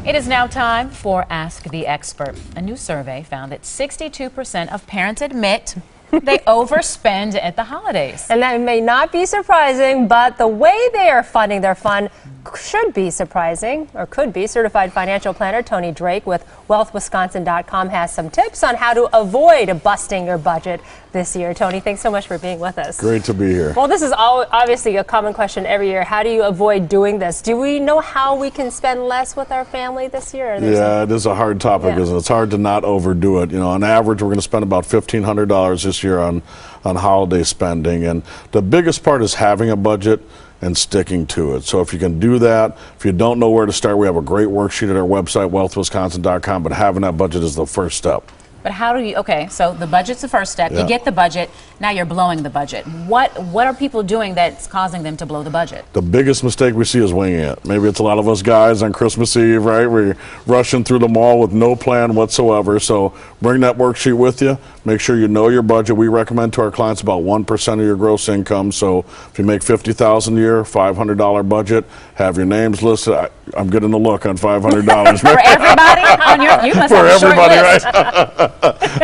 It is now time for Ask the Expert. A new survey found that 62% of parents admit they overspend at the holidays. And that may not be surprising, but the way they are funding their fund should be surprising, or could be. Certified financial planner Tony Drake with wealthwisconsin.com has some tips on how to avoid busting your budget this year. Tony, thanks so much for being with us. Great to be here. Well, this is obviously a common question every year. How do you avoid doing this? Do we know how we can spend less with our family this year? Yeah, it is a hard topic, isn't it? It's hard to not overdo it. You know, on average, we're going to spend about $1,500 this year on holiday spending. And the biggest part is having a budget and sticking to it. So if you can do that, if you don't know where to start, we have a great worksheet at our website, wealthwisconsin.com, but having that budget is the first step. But how do you, okay, so the budget's the first step. Yeah. You get the budget, now you're blowing the budget. What are people doing that's causing them to blow the budget? The biggest mistake we see is winging it. Maybe it's a lot of us guys on Christmas Eve, right? We're rushing through the mall with no plan whatsoever. So bring that worksheet with you. Make sure you know your budget. We recommend to our clients about 1% of your gross income. So if you make $50,000 a year, $500 budget, have your names listed. I'm getting a look on $500. For everybody? You must have a short list. Right?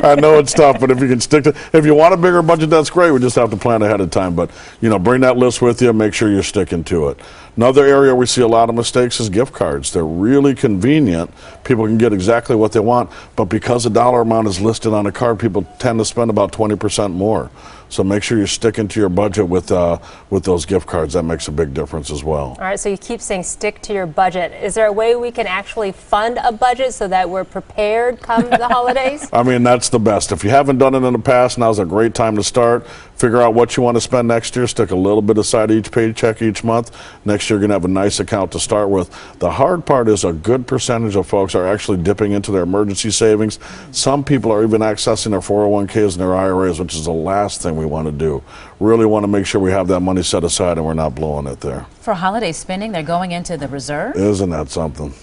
I know it's tough, but if you can stick to, if you want a bigger budget, that's great. We just have to plan ahead of time. But, you know, bring that list with you. Make sure you're sticking to it. Another area we see a lot of mistakes is gift cards. They're really convenient. People can get exactly what they want, but because the dollar amount is listed on a card, people tend to spend about 20% more. So make sure you're sticking to your budget with those gift cards. That makes a big difference as well. All right, so you keep saying stick to your budget. Is there a way we can actually fund a budget so that we're prepared come the holidays? I mean, that's the best. If you haven't done it in the past, now's a great time to start. Figure out what you want to spend next year. Stick a little bit aside each paycheck each month. Next year, you're going to have a nice account to start with. The hard part is a good percentage of folks are actually dipping into their emergency savings. Some people are even accessing their 401ks and their IRAs, which is the last thing we want to do. Really want to make sure we have that money set aside and we're not blowing it there. For holiday spending, they're going into the reserve? Isn't that something?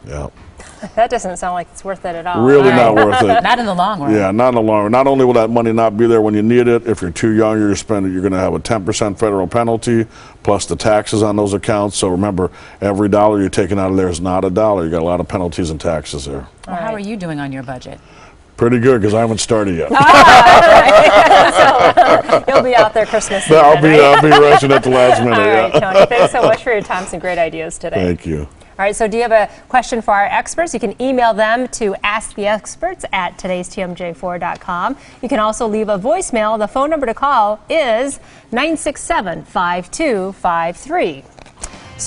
Yeah. That doesn't sound like it's worth it at all. Really not worth it. Not in the long run. Yeah, not in the long run. Not only will that money not be there when you need it, if you're too young, you're spending, you're going to have a 10% federal penalty plus the taxes on those accounts. So remember, every dollar you're taking out of there is not a dollar. You got a lot of penalties and taxes there. Well, how are you doing on your budget? Pretty good, because I haven't started yet. So you'll be out there Christmas Eve. I'll be rushing at the last minute. All right, Tony, thanks so much for your time. Some great ideas today. Thank you. All right, so do you have a question for our experts? You can email them to asktheexperts@todaystmj4.com. You can also leave a voicemail. The phone number to call is 967-5253.